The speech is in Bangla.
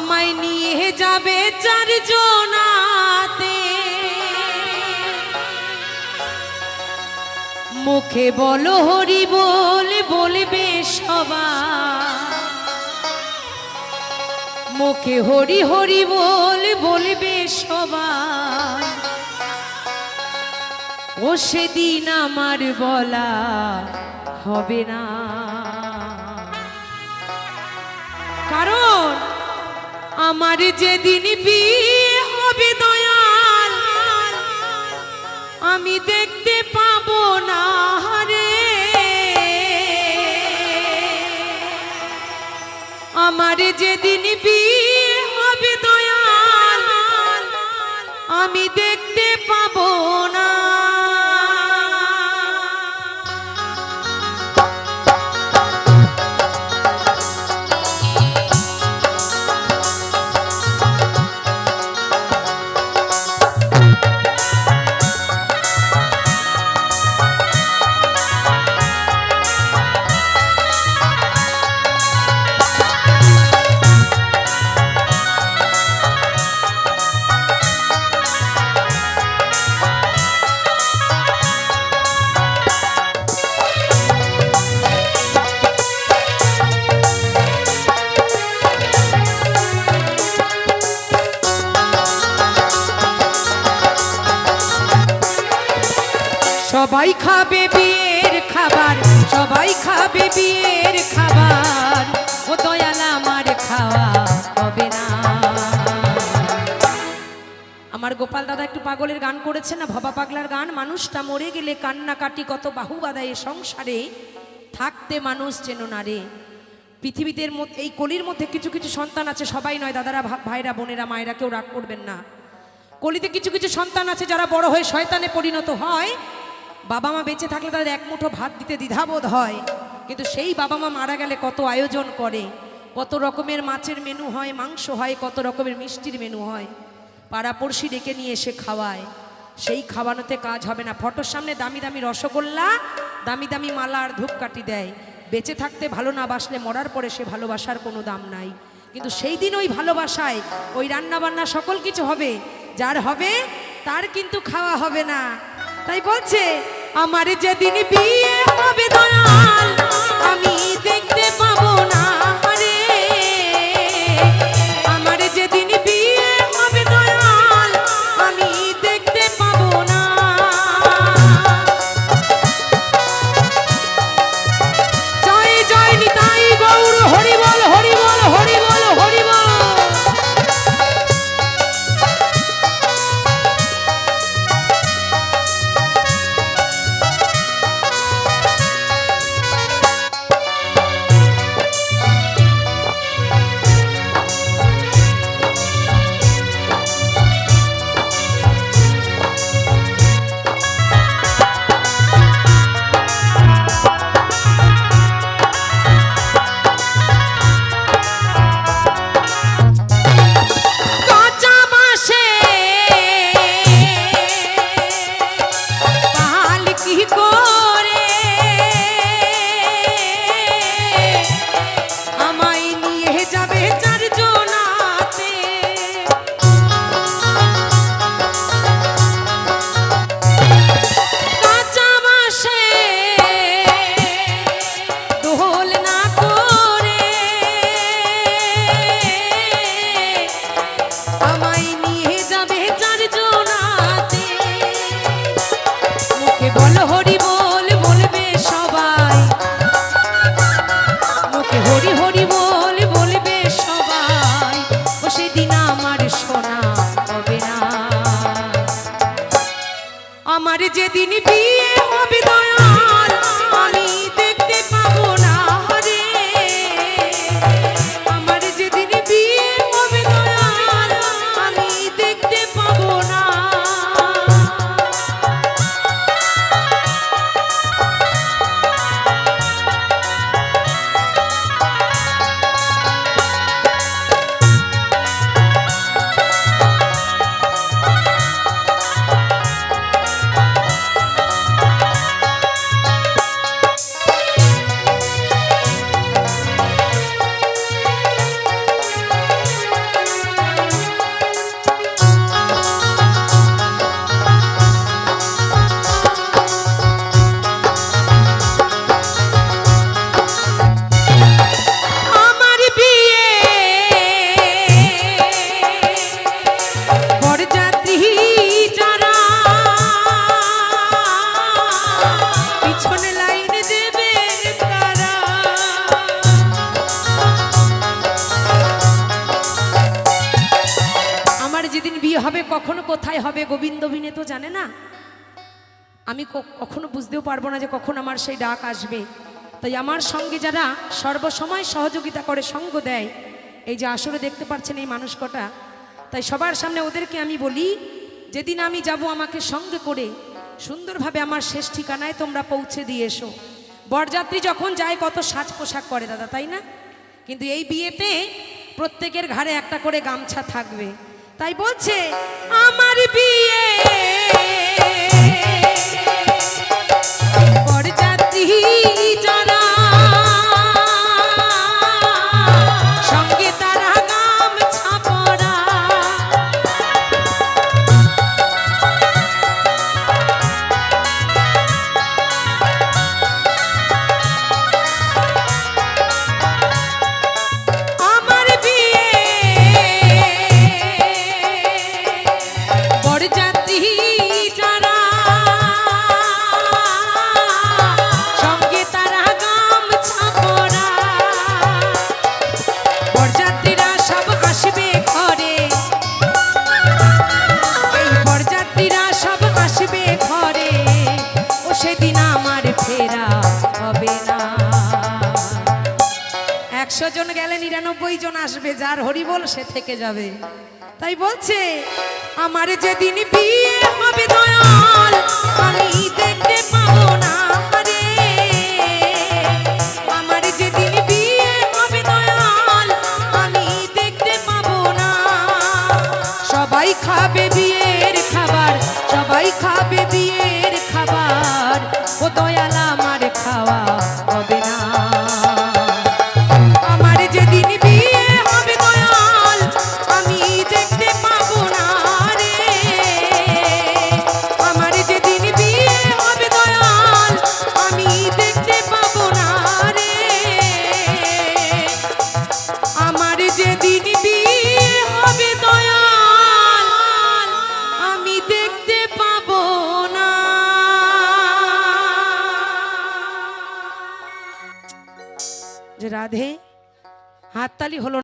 আমায় নিয়ে যাবে চারজনাতে, মুখে বলো হরি বল, বলবে সবাই, মুখে হরি হরি বল, বলবে সবাই। ও সেদিন আমার বলা হবে না, কারণ আমার যেদিন বিয়ে হবে দয়াল, আমি দেখতে পাবো না রে। আমার যেদিন বিয়ে হবে দয়াল, আমি দেখতে পাবো না। সবাই খাবে বিয়ের খাবার, সবাই খাবে বিয়ের খাবার, ও দয়াল আমার খাওয়া হবে না। আমার গোপাল দাদা একটু পাগলের গান করেছে না, ভবা পাগলার গান। মানুষটা মরে গেলে কান্নাকাটি কত বাহু বাঁধা, এ সংসারে থাকতে মানুষ চেন না রে। পৃথিবীতে এই কলির মধ্যে কিছু কিছু সন্তান আছে, সবাই নয় দাদারা, ভাইরা, বোনেরা, মায়েরা, কেউ রাগ করবেন না। কলিতে কিছু কিছু সন্তান আছে যারা বড় হয়ে শয়তানে পরিণত হয়। বাবা মা বেঁচে থাকলে তাদের এক মুঠো ভাত দিতে দ্বিধাবোধ হয়, কিন্তু সেই বাবা মা মারা গেলে কত আয়োজন করে, কত রকমের মাছের মেনু হয়, মাংস হয়, কত রকমের মিষ্টির মেনু হয়, পাড়াপড়শি ডেকে নিয়ে এসে খাওয়ায়। সেই খাওয়ানোতে কাজ হবে না। ফটোর সামনে দামি দামি রসগোল্লা, দামি দামি মালা আর ধূপকাঠি দেয়। বেঁচে থাকতে ভালো না বাসলে মরার পরে সে ভালোবাসার কোনো দাম নাই। কিন্তু সেই দিন ওই ভালোবাসায় ওই রান্নাবান্না সকল কিছু হবে, যার হবে তার কিন্তু খাওয়া হবে না। তাই বলছে আমার যেদিন বিয়ে হবে দয়াল, আমি দেখতে পাবো না রে। আমার যেদিন বিয়ে হবে দয়াল, আমি দেখতে পাবো না। জয় জয় নিতাই গৌর, হরি বল, হরি বল, হরি বল, হরি বল। বলো হরি বল, বলবে সবাই, মুখে হরি হরি বল, বলবে সবাই। ও সেদিন আমার শোনা হবে না। আমার যেদিন বিয়ে হবে দয়াল, আমি দেখতে পাবো না রে। আমার যেদিন বিয়ে হবে দয়াল, আমি দেখতে পাবো না। হবে কখনো কোথায় হবে গোবিন্দ বিনে তো জানে না, আমি কখনো বুঝতেও পারবো না যে কখন আমার সেই ডাক আসবে। তাই আমার সঙ্গে যারা সর্বসময় সহযোগিতা করে, সঙ্গ দেয়, এই যে আসরে দেখতে পাচ্ছেন এই মানুষ কটা, তাই সবার সামনে ওদেরকে আমি বলি, যেদিন আমি যাব আমাকে সঙ্গে করে সুন্দরভাবে আমার শেষ ঠিকানায় তোমরা পৌঁছে দিয়ে এসো। বরযাত্রী যখন যায় কত সাজ পোশাক করে দাদা, তাই না? কিন্তু এই বিয়েতে প্রত্যেকের ঘাড়ে একটা করে গামছা থাকবে। তাই বলছে আমার বিয়ে বরযাত্রী যারা সঙ্গে তারা গামছা পরা, আমার বিয়ে বরযাত্রী যারা সঙ্গে তারা গামছা পরা, বরযাত্রীরা সব আসবে ঘরে, এই বরযাত্রীরা সব আসবে ঘরে, ও সেদিন আমার ফেরা হবে না। 100 জন গেলে 99 জন আসবে, যার হরিবোল সে থেকে যাবে। তাই বলছে আমার যেদিন বিয়ে হবে দয়াল আমি দেখতে পাবো না রে, আমার যেদিন বিয়ে হবে দয়াল আমি দেখতে পাবো না। সবাই খাবে বিয়ের খাবার, সবাই খাবে বিয়ের খাবার, ও দয়াল আমার খাওয়া হবে না। আমার যেদিন বিয়ে হবে দয়াল আমি দেখতে পাবো না রে, আমার যেদিন বিয়ে হবে দয়াল আমি দেখতে পাবো না রে, আমার যেদিন বিয়ে হবে দয়াল আমি দেখতে পাবো না। যে রাধে হাততালি হলো।